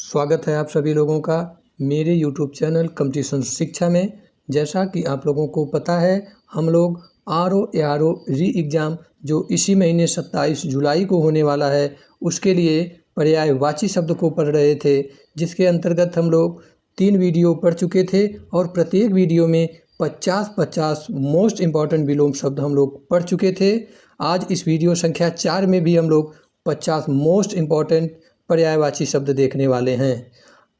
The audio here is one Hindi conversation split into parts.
स्वागत है आप सभी लोगों का मेरे यूट्यूब चैनल कंपटीशन शिक्षा में। जैसा कि आप लोगों को पता है, हम लोग RO री एग्ज़ाम जो इसी महीने 27 जुलाई को होने वाला है, उसके लिए पर्यायवाची शब्द को पढ़ रहे थे, जिसके अंतर्गत हम लोग 3 वीडियो पढ़ चुके थे और प्रत्येक वीडियो में 50-50 मोस्ट इम्पॉर्टेंट विलोम शब्द हम लोग पढ़ चुके थे। आज इस वीडियो संख्या 4 में भी हम लोग 50 मोस्ट इम्पॉर्टेंट पर्यायवाची शब्द देखने वाले हैं।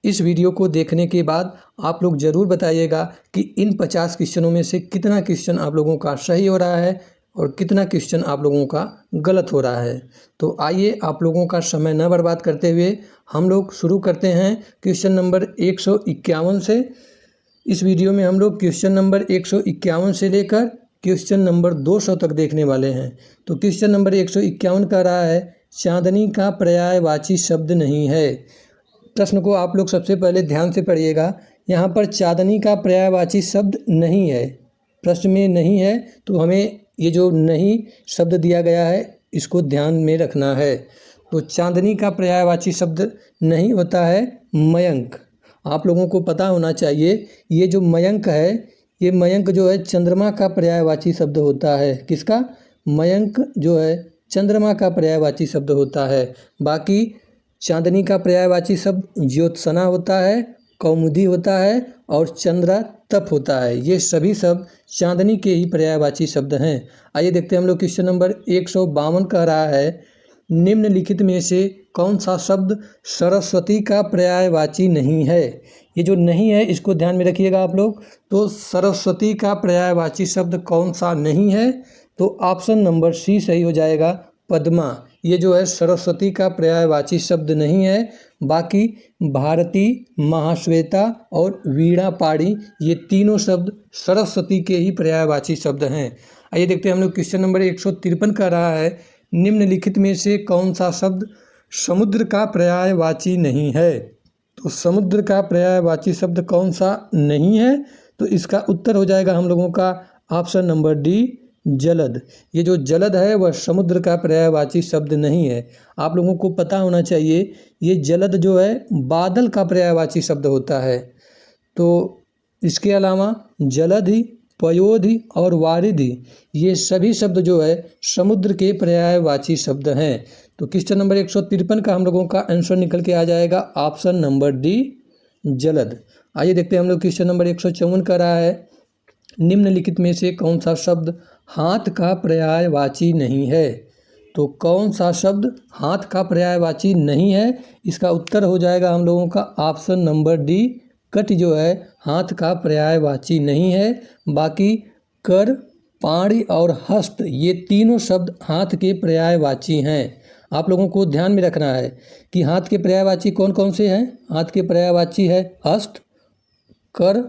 इस वीडियो को देखने के बाद आप लोग ज़रूर बताइएगा कि इन 50 क्वेश्चनों में से कितना क्वेश्चन आप लोगों का सही हो रहा है और कितना क्वेश्चन आप लोगों का गलत हो रहा है। तो आइए आप लोगों का समय न बर्बाद करते हुए हम लोग शुरू करते हैं क्वेश्चन नंबर 151 से। इस वीडियो में हम लोग क्वेश्चन नंबर 151 से लेकर क्वेश्चन नंबर 200 तक देखने वाले हैं। तो क्वेश्चन नंबर 151 का रहा है, चांदनी का पर्यायवाची शब्द नहीं है। प्रश्न को आप लोग सबसे पहले ध्यान से पढ़िएगा। यहाँ पर चांदनी का पर्यायवाची शब्द नहीं है, प्रश्न में नहीं है, तो हमें ये जो नहीं शब्द दिया गया है इसको ध्यान में रखना है। तो चांदनी का पर्यायवाची शब्द नहीं होता है मयंक। आप लोगों को पता होना चाहिए, ये जो मयंक है, ये मयंक जो है चंद्रमा का पर्यायवाची शब्द होता है। किसका? मयंक जो है चंद्रमा का पर्यायवाची शब्द होता है। बाकी चांदनी का पर्यायवाची शब्द ज्योत्सना होता है, कौमुदी होता है और चंद्रा तप होता है। ये सभी शब्द चांदनी के ही पर्यायवाची शब्द हैं। आइए देखते हैं हम लोग क्वेश्चन नंबर 152 कह रहा है, निम्नलिखित में से कौन सा शब्द सरस्वती का पर्यायवाची नहीं है। ये जो नहीं है इसको ध्यान में रखिएगा आप लोग। तो सरस्वती का पर्यायवाची शब्द कौन सा नहीं है? तो ऑप्शन नंबर सी सही हो जाएगा, पद्मा। ये जो है सरस्वती का पर्यायवाची शब्द नहीं है। बाकी भारती, महाश्वेता और वीणा पाणी, ये तीनों शब्द सरस्वती के ही पर्यायवाची शब्द हैं। आइए देखते हैं हम लोग क्वेश्चन नंबर 153 का रहा है, निम्नलिखित में से कौन सा शब्द समुद्र का पर्यायवाची नहीं है। तो समुद्र का पर्यायवाची शब्द कौन सा नहीं है? तो इसका उत्तर हो जाएगा हम लोगों का ऑप्शन नंबर डी, जलद। ये जो जलद है वह समुद्र का पर्यायवाची शब्द नहीं है। आप लोगों को पता होना चाहिए, ये जलद जो है बादल का पर्यायवाची शब्द होता है। तो इसके अलावा जलधि, पयोधि और वारिधि, ये सभी शब्द जो है समुद्र के पर्यायवाची शब्द हैं। तो क्वेश्चन नंबर 153 का हम लोगों का आंसर निकल के आ जाएगा ऑप्शन नंबर डी, जलद। आइए देखते हैं हम लोग क्वेश्चन नंबर 154 का रहा है, निम्नलिखित में से कौन सा शब्द हाथ का पर्यायवाची नहीं है। तो कौन सा शब्द हाथ का पर्यायवाची नहीं है? इसका उत्तर हो जाएगा हम लोगों का ऑप्शन नंबर डी, कट जो है हाथ का पर्यायवाची नहीं है। बाकी कर, पाणी और हस्त, ये तीनों शब्द हाथ के पर्यायवाची हैं। आप लोगों को ध्यान में रखना है कि हाथ के पर्यायवाची कौन कौन से हैं। हाथ के पर्यायवाची है हस्त, कर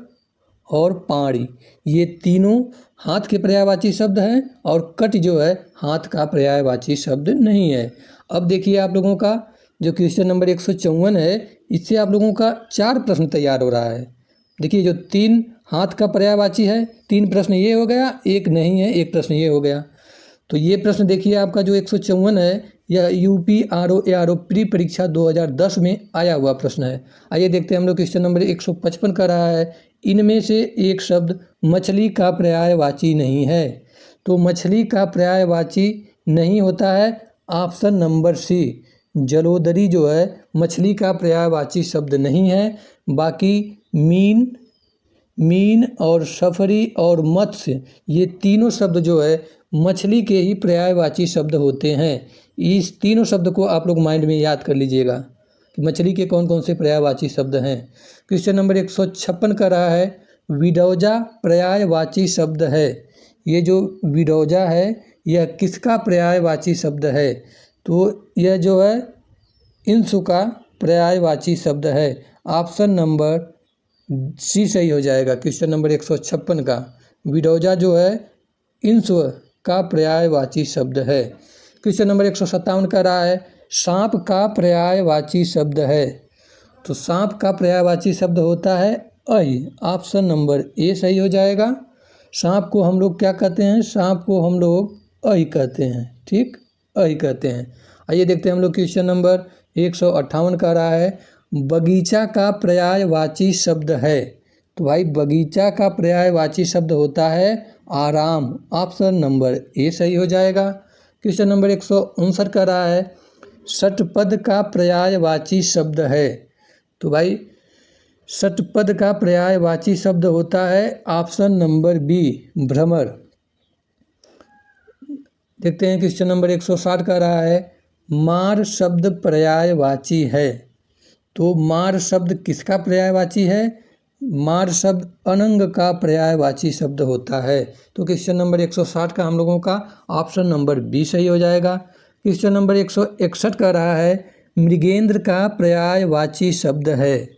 और पाणी, ये तीनों हाथ के पर्यायवाची शब्द हैं और कट जो है हाथ का पर्यायवाची शब्द नहीं है। अब देखिए आप लोगों का जो क्वेश्चन नंबर 154 है, इससे आप लोगों का 4 प्रश्न तैयार हो रहा है। देखिए जो 3 हाथ का पर्यायवाची है, 3 प्रश्न ये हो गया, एक नहीं है, एक प्रश्न ये हो गया। तो ये प्रश्न देखिए आपका जो 154 है, यह यूपी RO प्री परीक्षा 2010 में आया हुआ प्रश्न है। आइए देखते हैं हम लोग क्वेश्चन नंबर 155 का रहा है, इनमें से एक शब्द मछली का पर्यायवाची नहीं है। तो मछली का पर्यायवाची नहीं होता है ऑप्शन नंबर सी, जलोदरी जो है मछली का पर्यायवाची शब्द नहीं है। बाकी मीन और सफरी और मत्स्य, ये तीनों शब्द जो है मछली के ही पर्यायवाची शब्द होते हैं। इस तीनों शब्द को आप लोग माइंड में याद कर लीजिएगा कि मछली के कौन कौन से पर्यायवाची शब्द हैं। क्वेश्चन नंबर 156 का रहा है, विडौजा पर्यायवाची शब्द है। ये जो विडौजा है यह किसका पर्यायवाची शब्द है? तो यह जो है इंसु का पर्यायवाची शब्द है। ऑप्शन नंबर सी सही हो जाएगा। क्वेश्चन नंबर 156 का विडौजा जो है इंसु का पर्यायवाची शब्द है। क्वेश्चन नंबर 157 का रहा है, सांप का पर्यायवाची शब्द है। तो सांप का पर्यायवाची शब्द होता है अहि। ऑप्शन नंबर ए सही हो जाएगा। सांप को हम लोग क्या कहते हैं? सांप को हम लोग अहि कहते हैं। ठीक, अहि कहते हैं। आइए देखते हैं हम लोग क्वेश्चन नंबर 158 का रहा है, बगीचा का पर्यायवाची शब्द है? तो भाई बगीचा का पर्यायवाची शब्द होता है आराम। ऑप्शन नंबर ए सही हो जाएगा। क्वेश्चन नंबर 159 का रहा है षटपद का पर्यायवाची शब्द है? तो भाई षटपद का पर्यायवाची शब्द होता है ऑप्शन नंबर बी भ्रमर। देखते हैं क्वेश्चन नंबर 160 का रहा है मार शब्द पर्यायवाची है? तो मार शब्द किसका पर्यायवाची है? मार शब्द अनंग का पर्यायवाची शब्द होता है। तो क्वेश्चन नंबर 160 का हम लोगों का ऑप्शन नंबर बी सही हो जाएगा। क्वेश्चन नंबर 161 का रहा है मृगेंद्र का पर्यायवाची शब्द है?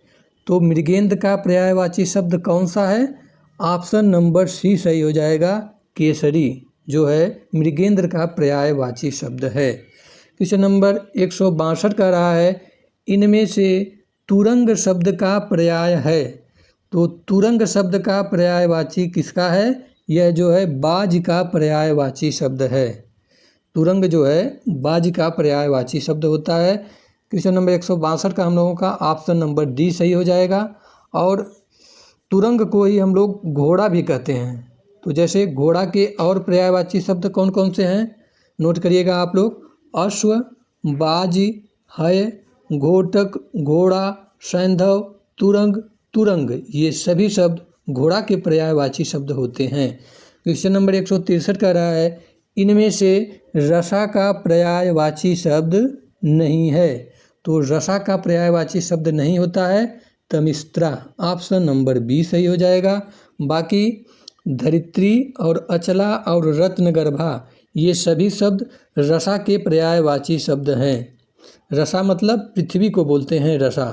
तो मृगेंद्र का पर्यायवाची शब्द कौन सा है? ऑप्शन नंबर सी सही हो जाएगा केसरी जो है मृगेंद्र का पर्यायवाची शब्द है। क्वेश्चन नंबर 162 का रहा है इनमें से तुरंग शब्द का पर्याय है? तो तुरंग शब्द का पर्यायवाची किसका है? यह जो है बाज का पर्यायवाची शब्द है। तुरंग जो है बाज का पर्यायवाची शब्द होता है। क्वेश्चन नंबर 162 का हम लोगों का ऑप्शन नंबर डी सही हो जाएगा। और तुरंग को ही हम लोग घोड़ा भी कहते हैं। तो जैसे घोड़ा के और पर्यायवाची शब्द कौन कौन से हैं नोट करिएगा आप लोग। अश्व, बाज, है, घोटक, घोड़ा, सैंधव, तुरंग, तुरंग ये सभी शब्द घोड़ा के पर्यायवाची शब्द होते हैं। क्वेश्चन नंबर 163 का रहा है इनमें से रसा का पर्यायवाची शब्द नहीं है? तो रसा का पर्यायवाची शब्द नहीं होता है तमिस्त्रा। ऑप्शन नंबर बी सही हो जाएगा। बाकी धरित्री और अचला और रत्नगर्भा ये सभी शब्द रसा के पर्यायवाची शब्द हैं। रसा मतलब पृथ्वी को बोलते हैं रसा।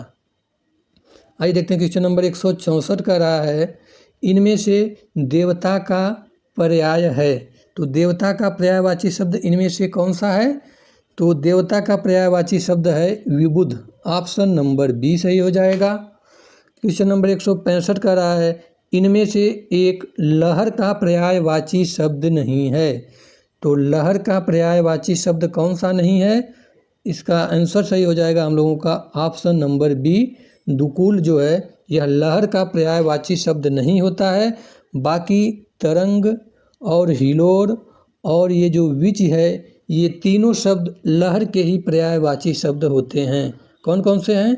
आइए देखते हैं क्वेश्चन नंबर 164 का रहा है इनमें से देवता का पर्याय है? तो देवता का पर्यायवाची शब्द इनमें से कौन सा है? तो देवता का पर्यायवाची शब्द है विबुध। ऑप्शन नंबर बी सही हो जाएगा। क्वेश्चन नंबर 165 का रहा है इनमें से एक लहर का पर्यायवाची शब्द नहीं है? तो लहर का पर्यायवाची शब्द कौन सा नहीं है? इसका आंसर सही हो जाएगा हम लोगों का ऑप्शन नंबर बी दुकुल जो है यह लहर का पर्यायवाची शब्द नहीं होता है। बाकी तरंग और हिलोर और ये जो विच है ये तीनों शब्द लहर के ही पर्यायवाची शब्द होते हैं। कौन कौन से हैं?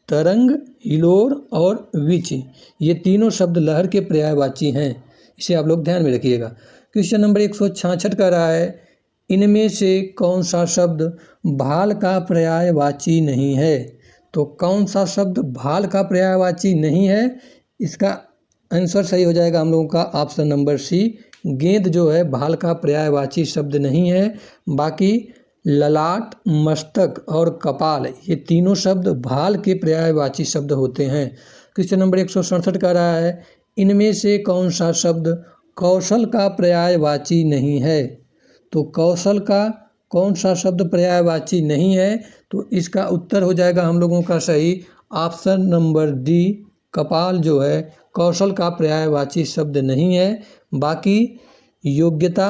तरंग, हिलोर और विच ये तीनों शब्द लहर के पर्यायवाची हैं। इसे आप लोग ध्यान में रखिएगा। क्वेश्चन नंबर 166 का रहा है इनमें से कौन सा शब्द भाल का पर्यायवाची नहीं है? तो कौन सा शब्द भाल का पर्यायवाची नहीं है? इसका आंसर सही हो जाएगा हम लोगों का ऑप्शन नंबर सी गेंद जो है भाल का पर्यायवाची शब्द नहीं है। बाकी ललाट, मस्तक और कपाल ये तीनों शब्द भाल के पर्यायवाची शब्द होते हैं। क्वेश्चन नंबर 167 का रहा है इनमें से कौन सा शब्द कौशल का पर्यायवाची नहीं है? तो कौशल का कौन सा शब्द पर्यायवाची नहीं है? तो इसका उत्तर हो जाएगा हम लोगों का सही ऑप्शन नंबर डी कपाल जो है कौशल का पर्यायवाची शब्द नहीं है। बाकी योग्यता,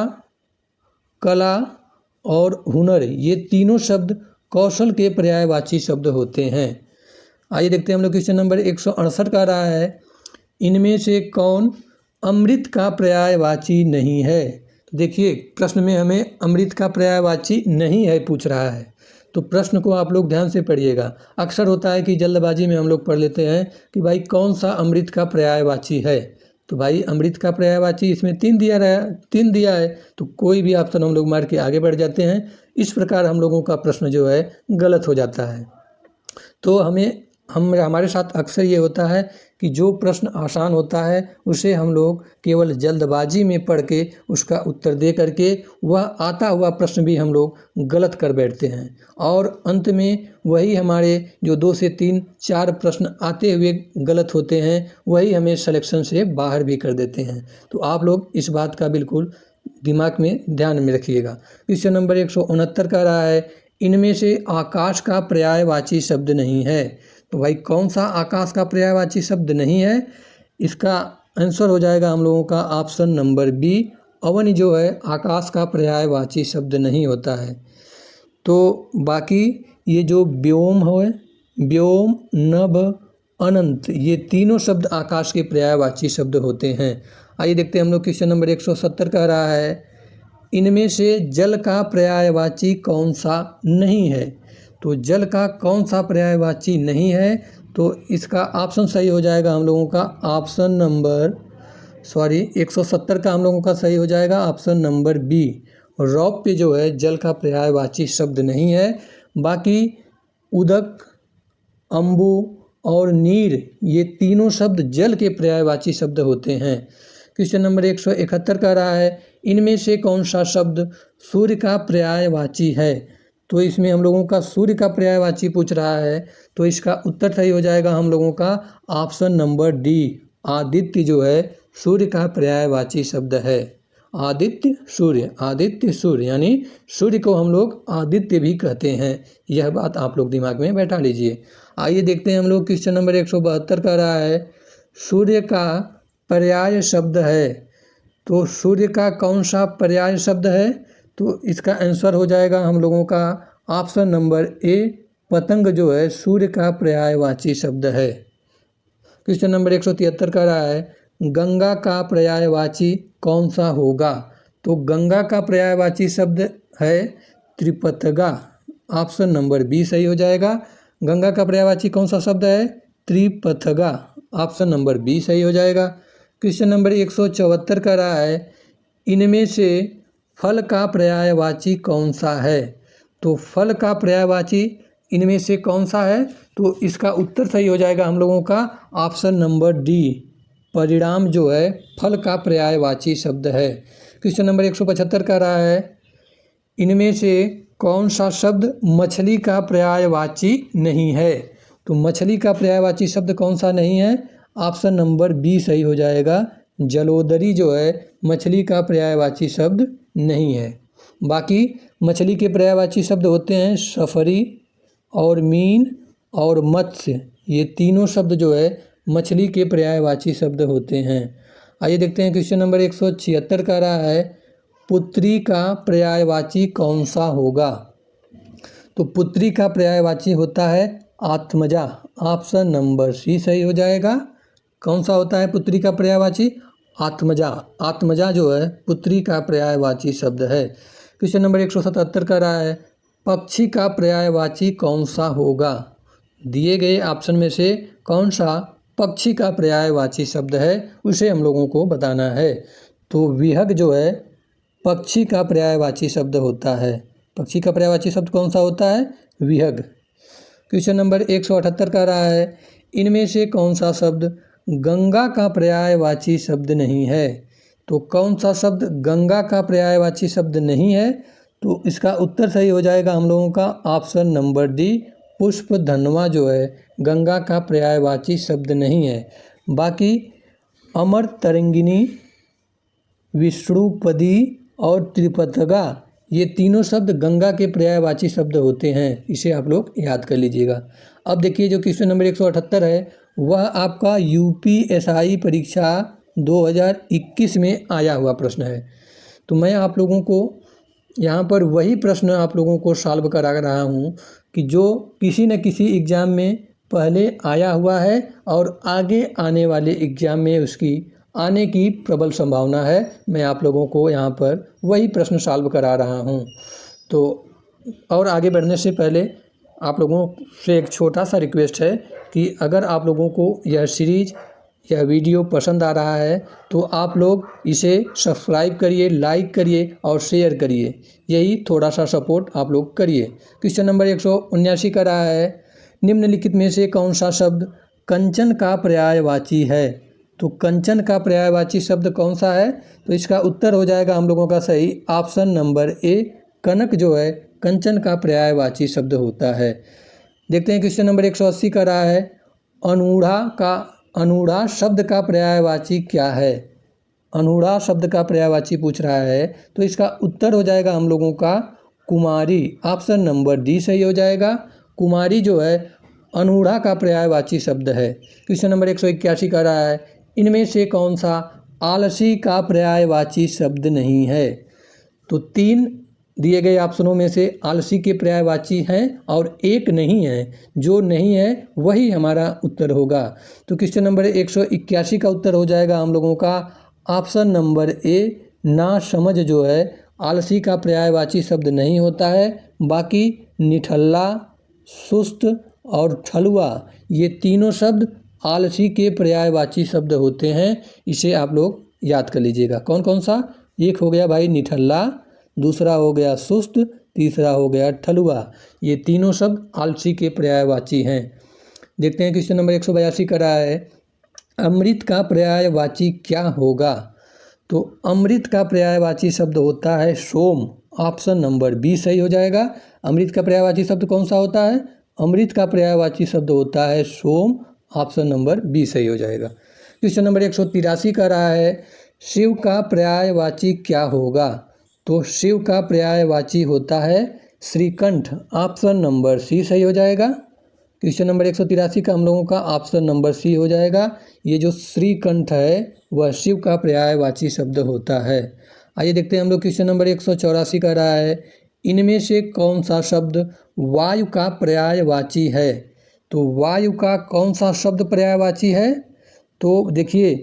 कला और हुनर ये तीनों शब्द कौशल के पर्यायवाची शब्द होते हैं। आइए देखते हैं हम लोग क्वेश्चन नंबर 168 का रहा है इनमें से कौन अमृत का पर्यायवाची नहीं है? तो देखिए प्रश्न में हमें अमृत का पर्यायवाची नहीं है पूछ रहा है। तो प्रश्न को आप लोग ध्यान से पढ़िएगा। अक्सर होता है कि जल्दबाजी में हम लोग पढ़ लेते हैं कि भाई कौन सा अमृत का पर्यायवाची है। तो भाई अमृत का पर्यायवाची इसमें 3 दिया है तो कोई भी ऑप्शन हम लोग मार के आगे बढ़ जाते हैं। इस प्रकार हम लोगों का प्रश्न जो है गलत हो जाता है। तो हमारे साथ अक्सर ये होता है कि जो प्रश्न आसान होता है उसे हम लोग केवल जल्दबाजी में पढ़ के उसका उत्तर दे करके वह आता हुआ प्रश्न भी हम लोग गलत कर बैठते हैं और अंत में वही हमारे जो 2 से 3, 4 प्रश्न आते हुए गलत होते हैं वही हमें सिलेक्शन से बाहर भी कर देते हैं। तो आप लोग इस बात का बिल्कुल दिमाग में ध्यान में रखिएगा। क्वेश्चन नंबर 169 का रहा है इनमें से आकाश का पर्यायवाची शब्द नहीं है। तो भाई कौन सा आकाश का पर्यायवाची शब्द नहीं है? इसका आंसर हो जाएगा हम लोगों का ऑप्शन नंबर बी अवन जो है आकाश का पर्यायवाची शब्द नहीं होता है। तो बाकी ये जो व्योम है व्योम, नभ, अनंत, ये तीनों शब्द आकाश के पर्यायवाची शब्द होते हैं। आइए देखते हैं हम लोग क्वेश्चन नंबर 170 कह रहा है इनमें से जल का पर्यायवाची कौन सा नहीं है। तो जल का कौन सा पर्यायवाची नहीं है, तो इसका ऑप्शन सही हो जाएगा हम लोगों का ऑप्शन नंबर 170 का हम लोगों का सही हो जाएगा ऑप्शन नंबर बी। रौप्य जो है जल का पर्यायवाची शब्द नहीं है। बाकी उदक, अम्बु और नीर, ये तीनों शब्द जल के पर्यायवाची शब्द होते हैं। क्वेश्चन नंबर 171 कह रहा है इनमें से कौन सा शब्द सूर्य का पर्यायवाची है। तो इसमें हम लोगों का सूर्य का पर्यायवाची पूछ रहा है, तो इसका उत्तर सही हो जाएगा हम लोगों का ऑप्शन नंबर डी। आदित्य जो है सूर्य का पर्यायवाची शब्द है। आदित्य सूर्य यानी सूर्य को हम लोग आदित्य भी कहते हैं। यह बात आप लोग दिमाग में बैठा लीजिए। आइए देखते हैं हम लोग क्वेश्चन नंबर 172 कह रहा है सूर्य का पर्याय शब्द है। तो सूर्य का कौन सा पर्याय शब्द है, तो इसका आंसर हो जाएगा हम लोगों का ऑप्शन नंबर ए। पतंग जो है सूर्य का पर्यायवाची शब्द है। क्वेश्चन नंबर 173 कह रहा है गंगा का पर्यायवाची कौन सा होगा। तो गंगा का पर्यायवाची शब्द है त्रिपथगा। ऑप्शन नंबर बी सही हो जाएगा। गंगा का पर्यायवाची कौन सा शब्द है, त्रिपथगा। ऑप्शन नंबर बी सही हो जाएगा। क्वेश्चन नंबर 174 कह रहा है इनमें से फल का पर्यायवाची कौन सा है। तो फल का पर्यायवाची इनमें से कौन सा है, तो इसका उत्तर सही हो जाएगा हम लोगों का ऑप्शन नंबर डी। परिणाम जो है फल का पर्यायवाची शब्द है। क्वेश्चन नंबर 175 कह रहा है इनमें से कौन सा शब्द मछली का पर्यायवाची नहीं है। तो मछली का पर्यायवाची शब्द कौन सा नहीं है, ऑप्शन नंबर बी सही हो जाएगा। जलोदरी जो है मछली का पर्यायवाची शब्द नहीं है। बाकी मछली के पर्यायवाची शब्द होते हैं सफरी और मीन और मत्स्य, ये तीनों शब्द जो है मछली के पर्यायवाची शब्द होते हैं। आइए देखते हैं क्वेश्चन नंबर 176 कह रहा है पुत्री का पर्यायवाची कौन सा होगा। तो पुत्री का पर्यायवाची होता है आत्मजा। ऑप्शन नंबर सी सही हो जाएगा। कौन सा होता है पुत्री का पर्यायवाची, आत्मजा। आत्मजा जो है पुत्री का पर्यायवाची शब्द है। क्वेश्चन नंबर 177 कह रहा है पक्षी का पर्यायवाची कौन सा होगा। दिए गए ऑप्शन में से कौन सा पक्षी का पर्यायवाची शब्द है, उसे हम लोगों को बताना है। तो विहग जो है पक्षी का पर्यायवाची शब्द होता है। पक्षी का पर्यायवाची शब्द कौन सा होता है, विहग। क्वेश्चन नंबर 178 कह रहा है इनमें से कौन सा शब्द गंगा का पर्यायवाची शब्द नहीं है। तो कौन सा शब्द गंगा का पर्यायवाची शब्द नहीं है, तो इसका उत्तर सही हो जाएगा हम लोगों का ऑप्शन नंबर डी। पुष्पधनवा जो है गंगा का पर्यायवाची शब्द नहीं है। बाकी अमर तरंगिनी, विष्णुपदी और त्रिपथगा, ये तीनों शब्द गंगा के पर्यायवाची शब्द होते हैं। इसे आप लोग याद कर लीजिएगा। अब देखिए जो क्वेश्चन नंबर 178 है वह आपका यूपीएसआई परीक्षा 2021 में आया हुआ प्रश्न है। तो मैं आप लोगों को यहाँ पर वही प्रश्न आप लोगों को सॉल्व करा रहा हूँ कि जो किसी न किसी एग्ज़ाम में पहले आया हुआ है और आगे आने वाले एग्ज़ाम में उसकी आने की प्रबल संभावना है। मैं आप लोगों को यहाँ पर वही प्रश्न सॉल्व करा रहा हूँ। तो और आगे बढ़ने से पहले आप लोगों से एक छोटा सा रिक्वेस्ट है कि अगर आप लोगों को यह सीरीज़ यह वीडियो पसंद आ रहा है तो आप लोग इसे सब्सक्राइब करिए, लाइक करिए और शेयर करिए। यही थोड़ा सा सपोर्ट आप लोग करिए। क्वेश्चन नंबर 179 का रहा है निम्नलिखित में से कौन सा शब्द कंचन का पर्यायवाची है। तो कंचन का पर्यायवाची शब्द कौन सा है, तो इसका उत्तर हो जाएगा हम लोगों का सही ऑप्शन नंबर ए। कनक जो है कंचन का पर्यायवाची शब्द होता है। देखते हैं क्वेश्चन नंबर 180 का रहा है अनूढ़ा शब्द का पर्यायवाची क्या है। अनूढ़ा शब्द का पर्यायवाची पूछ रहा है, तो इसका उत्तर हो जाएगा हम लोगों का कुमारी। ऑप्शन नंबर डी सही हो जाएगा। कुमारी जो है अनूढ़ा का पर्यायवाची शब्द है। क्वेश्चन नंबर 181 का रहा है इनमें से कौन सा आलसी का पर्यायवाची शब्द नहीं है। तो 3 दिए गए ऑप्शनों में से आलसी के पर्यायवाची हैं और एक नहीं है, जो नहीं है वही हमारा उत्तर होगा। तो क्वेश्चन नंबर 181 का उत्तर हो जाएगा हम लोगों का ऑप्शन नंबर ए, ना समझ जो है आलसी का पर्यायवाची शब्द नहीं होता है। बाकी निठल्ला, सुस्त और ठलुआ ये तीनों शब्द आलसी के पर्यायवाची शब्द होते हैं। इसे आप लोग याद कर लीजिएगा। कौन कौन सा? एक हो गया भाई निठल्ला, दूसरा हो गया सुस्त, तीसरा हो गया ठलुआ। ये तीनों शब्द आलसी के पर्यायवाची हैं। देखते हैं क्वेश्चन नंबर 182 का रहा है, अमृत का पर्यायवाची क्या होगा? तो अमृत का पर्यायवाची शब्द होता है सोम। ऑप्शन नंबर बी सही हो जाएगा। अमृत का पर्यायवाची शब्द कौन सा होता है? अमृत का पर्यायवाची शब्द होता है सोम। ऑप्शन नंबर बी सही हो जाएगा। क्वेश्चन नंबर 183 का रहा है, शिव का पर्यायवाची क्या होगा? तो शिव का पर्यायवाची होता है श्रीकंठ। ऑप्शन नंबर सी सही हो जाएगा। क्वेश्चन नंबर 183 का हम लोगों का ऑप्शन नंबर सी हो जाएगा। ये जो श्रीकंठ है वह शिव का पर्यायवाची शब्द होता है। आइए देखते हैं हम लोग क्वेश्चन नंबर 184 का रहा है, इनमें से कौन सा शब्द वायु का पर्यायवाची है? तो वायु का कौन सा शब्द पर्यायवाची है? तो देखिए,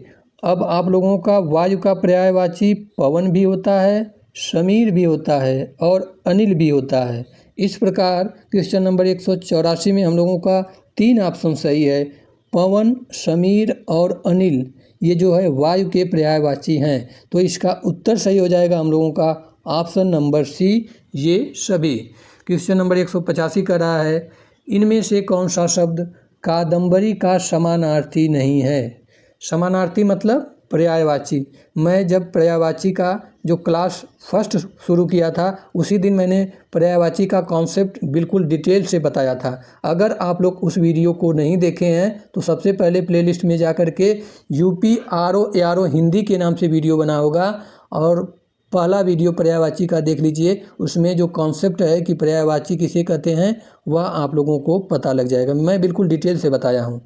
अब आप लोगों का वायु का पर्यायवाची पवन भी होता है, समीर भी होता है और अनिल भी होता है। इस प्रकार क्वेश्चन नंबर 184 में हम लोगों का 3 ऑप्शन सही है। पवन, समीर और अनिल ये जो है वायु के पर्यायवाची हैं। तो इसका उत्तर सही हो जाएगा हम लोगों का ऑप्शन नंबर सी, ये सभी। क्वेश्चन नंबर 185 का रहा है, इनमें से कौन सा शब्द कादम्बरी का समानार्थी नहीं है? समानार्थी मतलब पर्यायवाची। मैं जब पर्यायवाची का जो क्लास फर्स्ट शुरू किया था उसी दिन मैंने पर्यायवाची का कॉन्सेप्ट बिल्कुल डिटेल से बताया था। अगर आप लोग उस वीडियो को नहीं देखे हैं तो सबसे पहले प्लेलिस्ट में जाकर के यूपी RO हिंदी के नाम से वीडियो बना होगा और पहला वीडियो पर्यायवाची का देख लीजिए। उसमें जो कॉन्सेप्ट है कि पर्यायवाची किसे कहते हैं वह आप लोगों को पता लग जाएगा। मैं बिल्कुल डिटेल से बताया हूँ।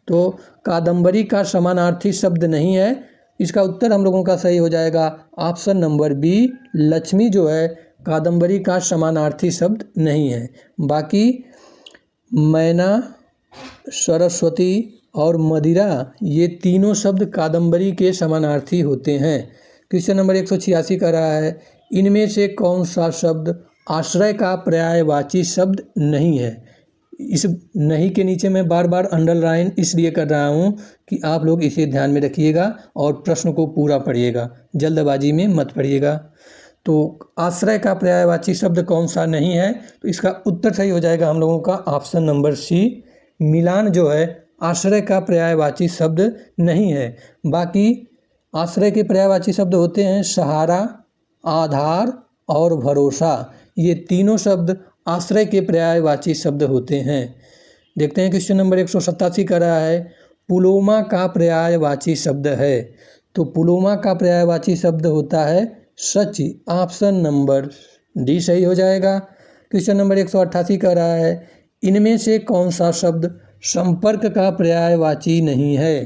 तो कादम्बरी का समानार्थी शब्द नहीं है। इसका उत्तर हम लोगों का सही हो जाएगा ऑप्शन नंबर बी, लक्ष्मी जो है कादम्बरी का समानार्थी शब्द नहीं है। बाकी मैना, सरस्वती और मदिरा ये तीनों शब्द कादम्बरी के समानार्थी होते हैं। क्वेश्चन नंबर 186 का रहा है, इनमें से कौन सा शब्द आश्रय का पर्यायवाची शब्द नहीं है? इस नहीं के नीचे मैं बार बार अंडरलाइन इसलिए कर रहा हूँ कि आप लोग इसे ध्यान में रखिएगा और प्रश्न को पूरा पढ़िएगा, जल्दबाजी में मत पढ़िएगा। तो आश्रय का पर्यायवाची शब्द कौन सा नहीं है? तो इसका उत्तर सही हो जाएगा हम लोगों का ऑप्शन नंबर सी, मिलान जो है आश्रय का पर्यायवाची शब्द नहीं है। बाकी आश्रय के पर्यायवाची शब्द होते हैं सहारा, आधार और भरोसा। ये तीनों शब्द आश्रय के पर्यायवाची शब्द होते हैं। देखते हैं क्वेश्चन नंबर 187 का रहा है, पुलोमा का पर्यायवाची शब्द है। तो पुलोमा का पर्यायवाची शब्द होता है सच। ऑप्शन नंबर डी सही हो जाएगा। क्वेश्चन नंबर 188 का रहा है, इनमें से कौन सा शब्द संपर्क का पर्यायवाची नहीं है?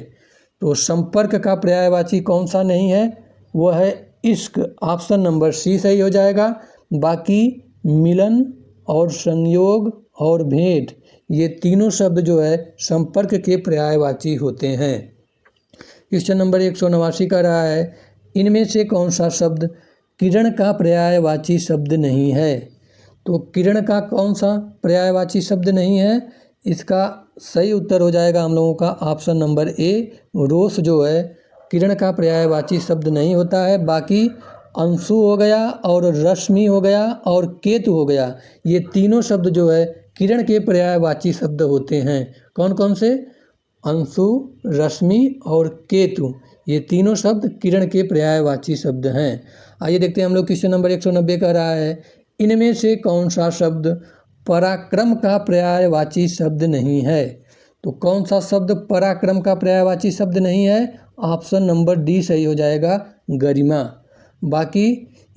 तो संपर्क का पर्यायवाची कौन सा नहीं है? वह है इश्क। ऑप्शन नंबर सी सही हो जाएगा। बाकी मिलन और संयोग और भेंट ये तीनों शब्द जो है संपर्क के पर्यायवाची होते हैं। क्वेश्चन नंबर 189 का रहा है, इनमें से कौन सा शब्द किरण का पर्यायवाची शब्द नहीं है? तो किरण का कौन सा पर्यायवाची शब्द नहीं है? इसका सही उत्तर हो जाएगा हम लोगों का ऑप्शन नंबर ए, रोष जो है किरण का पर्यायवाची शब्द नहीं होता है। बाकी अंशु हो गया और रश्मि हो गया और केतु हो गया, ये तीनों शब्द जो है किरण के पर्यायवाची शब्द होते हैं। कौन कौन से? अंशु, रश्मि और केतु, ये तीनों शब्द किरण के पर्यायवाची शब्द हैं। आइए देखते हैं हम लोग क्वेश्चन नंबर 190 का रहा है, इनमें से कौन सा शब्द पराक्रम का पर्यायवाची शब्द नहीं है? तो कौन सा शब्द पराक्रम का पर्यायवाची शब्द नहीं है? ऑप्शन नंबर डी सही हो जाएगा, गरिमा। बाकी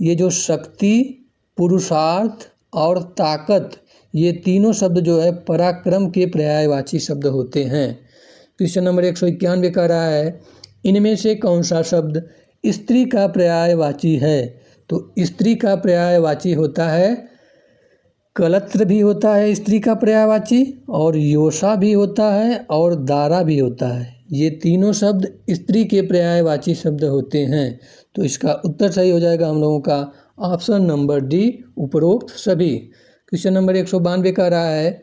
ये जो शक्ति, पुरुषार्थ और ताकत ये तीनों शब्द जो है पराक्रम के पर्यायवाची शब्द होते हैं। क्वेश्चन नंबर 191 का रहा है, इनमें से कौन सा शब्द स्त्री का पर्यायवाची है? तो स्त्री का पर्यायवाची होता है कलत्र भी होता है स्त्री का पर्यायवाची, और योषा भी होता है और दारा भी होता है। ये तीनों शब्द स्त्री के पर्यायवाची शब्द होते हैं। तो इसका उत्तर सही हो जाएगा हम लोगों का ऑप्शन नंबर डी, उपरोक्त सभी। क्वेश्चन नंबर 192 का रहा है,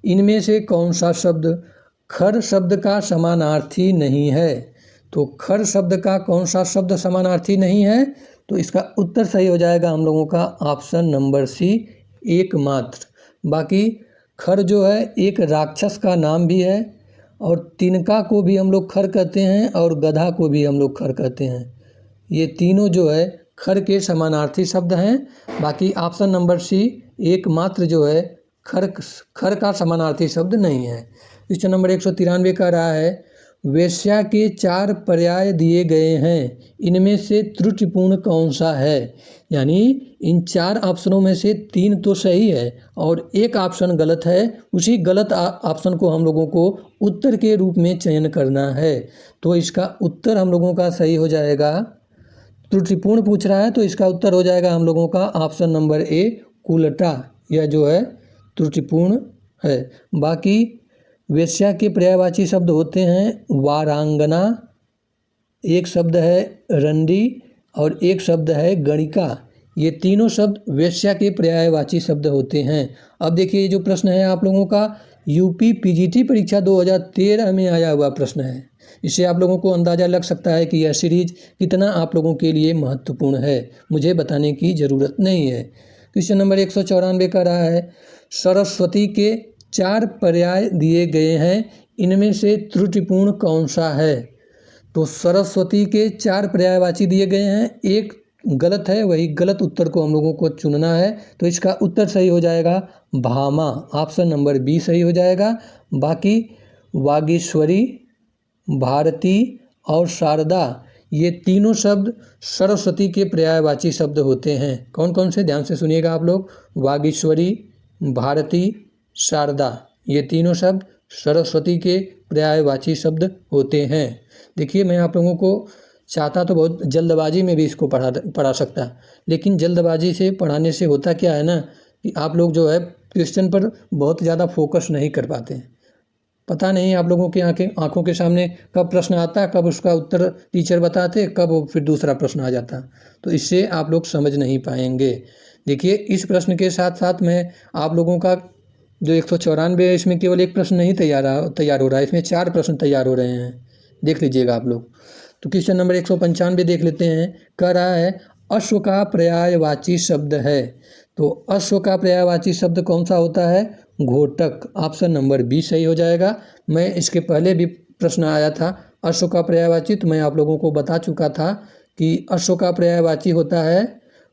इनमें से कौन सा शब्द खर शब्द का समानार्थी नहीं है। तो खर शब्द का कौन सा शब्द समानार्थी नहीं है, तो इसका उत्तर सही हो जाएगा हम लोगों का ऑप्शन नंबर सी, एकमात्र। बाकी खर जो है एक राक्षस का नाम भी है, और तिनका को भी हम लोग खर कहते हैं, और गधा को भी हम लोग खर कहते हैं। ये तीनों जो है खर के समानार्थी शब्द हैं। बाकी ऑप्शन नंबर सी, एकमात्र जो है खर का समानार्थी शब्द नहीं है। क्वेश्चन नंबर 193 का रहा है, वेश्या के 4 पर्याय दिए गए हैं, इनमें से त्रुटिपूर्ण कौन सा है। यानी इन 4 ऑप्शनों में से 3 तो सही है और एक ऑप्शन गलत है। उसी गलत ऑप्शन को हम लोगों को उत्तर के रूप में चयन करना है। तो इसका उत्तर हम लोगों का सही हो जाएगा, त्रुटिपूर्ण पूछ रहा है तो इसका उत्तर हो जाएगा हम लोगों का ऑप्शन नंबर ए, कुलटा। यह जो है त्रुटिपूर्ण है। बाकी वेश्या के पर्यायवाची शब्द होते हैं वारांगना, एक शब्द है रंडी और एक शब्द है गणिका। ये तीनों शब्द वेश्या के पर्यायवाची शब्द होते हैं। अब देखिए, ये जो प्रश्न है आप लोगों का यूपी पीजीटी परीक्षा 2013 में आया हुआ प्रश्न है। इससे आप लोगों को अंदाज़ा लग सकता है कि यह सीरीज कितना आप लोगों के लिए महत्वपूर्ण है, मुझे बताने की ज़रूरत नहीं है। क्वेश्चन नंबर 194 का रहा है, सरस्वती के 4 पर्याय दिए गए हैं, इनमें से त्रुटिपूर्ण कौन सा है। तो सरस्वती के 4 पर्यायवाची दिए गए हैं, एक गलत है, वही गलत उत्तर को हम लोगों को चुनना है। तो इसका उत्तर सही हो जाएगा भामा, ऑप्शन नंबर बी सही हो जाएगा। बाकी वागीश्वरी, भारती और शारदा, ये तीनों शब्द सरस्वती के पर्यायवाची शब्द होते हैं। कौन कौन से, ध्यान से सुनिएगा आप लोग, वागीश्वरी, भारती, शारदा, ये तीनों शब्द सरस्वती के पर्यायवाची शब्द होते हैं। देखिए, मैं आप लोगों को चाहता तो बहुत जल्दबाजी में भी इसको पढ़ा सकता, लेकिन जल्दबाजी से पढ़ाने से होता क्या है ना कि आप लोग जो है क्वेश्चन पर बहुत ज़्यादा फोकस नहीं कर पाते हैं। पता नहीं आप लोगों के आंखों के सामने कब प्रश्न आता, कब उसका उत्तर टीचर बताते, कब फिर दूसरा प्रश्न आ जाता, तो इससे आप लोग समझ नहीं पाएंगे। देखिए, इस प्रश्न के साथ साथ मैं आप लोगों का जो 194 है, इसमें केवल एक प्रश्न नहीं तैयार हो रहा है, इसमें 4 प्रश्न तैयार हो रहे हैं, देख लीजिएगा आप लोग। तो क्वेश्चन नंबर 195 देख लेते हैं। कह रहा है, अश्व का पर्यायवाची शब्द है। तो अश्व का पर्यायवाची शब्द कौन सा होता है, घोटक, ऑप्शन नंबर बी सही हो जाएगा। मैं इसके पहले भी प्रश्न आया था अश्व का पर्यायवाची, तो मैं आप लोगों को बता चुका था कि अश्व का पर्यायवाची होता है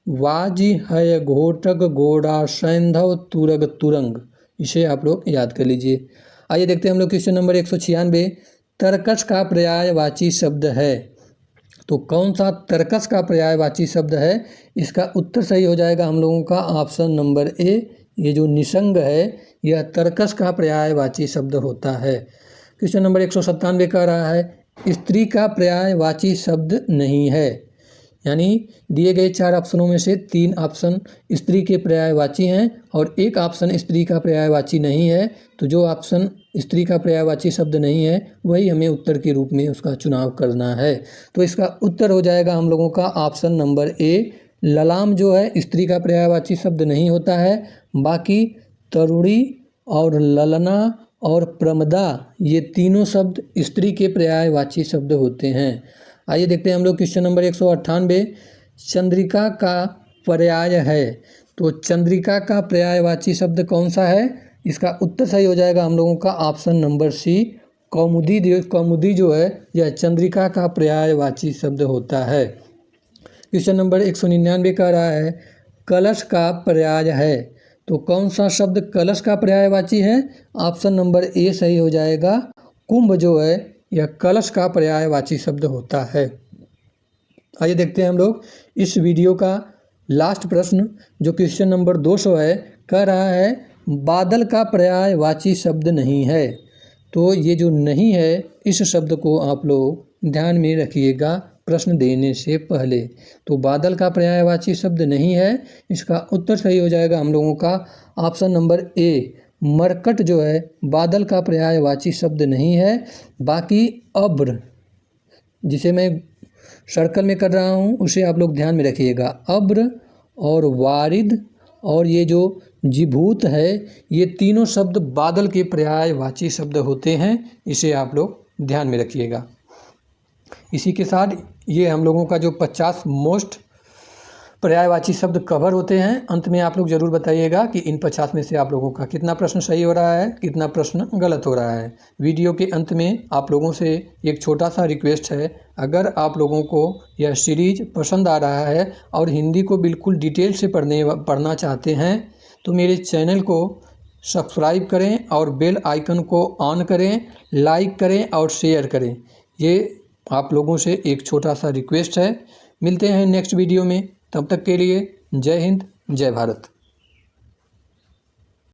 वाजी है घोटक घोड़ा सैंधव तुरग तुरंग। इसे आप लोग याद कर लीजिए। आइए देखते हैं हम लोग क्वेश्चन नंबर 196, तर्कस का पर्यायवाची शब्द है। तो कौन सा तर्कस का पर्यायवाची शब्द है, इसका उत्तर सही हो जाएगा हम लोगों का ऑप्शन नंबर ए, ये जो निसंग है यह तर्कस का पर्यायवाची शब्द होता है। क्वेश्चन नंबर 197 का रहा है, स्त्री का पर्यायवाची शब्द नहीं है। यानी दिए गए 4 ऑप्शनों में से 3 ऑप्शन स्त्री के पर्यायवाची हैं और एक ऑप्शन स्त्री का पर्यायवाची नहीं है। तो जो ऑप्शन स्त्री का पर्यायवाची शब्द नहीं है वही हमें उत्तर के रूप में उसका चुनाव करना है। तो इसका उत्तर हो जाएगा हम लोगों का ऑप्शन नंबर ए, ललाम जो है स्त्री का पर्यायवाची शब्द नहीं होता है। बाकी तरुणी और ललना और प्रमदा, ये तीनों शब्द स्त्री के पर्यायवाची शब्द होते हैं। आइए देखते हैं हम लोग क्वेश्चन नंबर 198, चंद्रिका का पर्याय है। तो चंद्रिका का पर्यायवाची शब्द कौन सा है, इसका उत्तर सही हो जाएगा हम लोगों का ऑप्शन नंबर सी, कौमुदी। कौमुदी जो है यह चंद्रिका का पर्यायवाची शब्द होता है। क्वेश्चन नंबर 199 का रहा है, कलश का पर्याय है। तो कौन सा शब्द कलश का पर्यायवाची है, ऑप्शन नंबर ए सही हो जाएगा, कुंभ जो है यह कलश का पर्यायवाची शब्द होता है। आइए देखते हैं हम लोग इस वीडियो का लास्ट प्रश्न जो क्वेश्चन नंबर 200 है। कह रहा है, बादल का पर्यायवाची शब्द नहीं है। तो ये जो नहीं है इस शब्द को आप लोग ध्यान में रखिएगा, प्रश्न देने से पहले। तो बादल का पर्यायवाची शब्द नहीं है, इसका उत्तर सही हो जाएगा हम लोगों का ऑप्शन नंबर ए। मरकट जो है बादल का पर्यायवाची शब्द नहीं है। बाकी अब्र, जिसे मैं सर्कल में कर रहा हूँ, उसे आप लोग ध्यान में रखिएगा। अब्र और वारिद और ये जो जिभूत है, ये तीनों शब्द बादल के पर्यायवाची शब्द होते हैं, इसे आप लोग ध्यान में रखिएगा। इसी के साथ ये हम लोगों का जो 50 मोस्ट पर्यायवाची शब्द कवर होते हैं, अंत में आप लोग ज़रूर बताइएगा कि इन 50 में से आप लोगों का कितना प्रश्न सही हो रहा है, कितना प्रश्न गलत हो रहा है। वीडियो के अंत में आप लोगों से एक छोटा सा रिक्वेस्ट है, अगर आप लोगों को यह सीरीज पसंद आ रहा है और हिंदी को बिल्कुल डिटेल से पढ़ना चाहते हैं, तो मेरे चैनल को सब्सक्राइब करें और बेल आइकन को ऑन करें, लाइक करें और शेयर करें। ये आप लोगों से एक छोटा सा रिक्वेस्ट है। मिलते हैं नेक्स्ट वीडियो में, तब तक के लिए जय हिंद, जय भारत।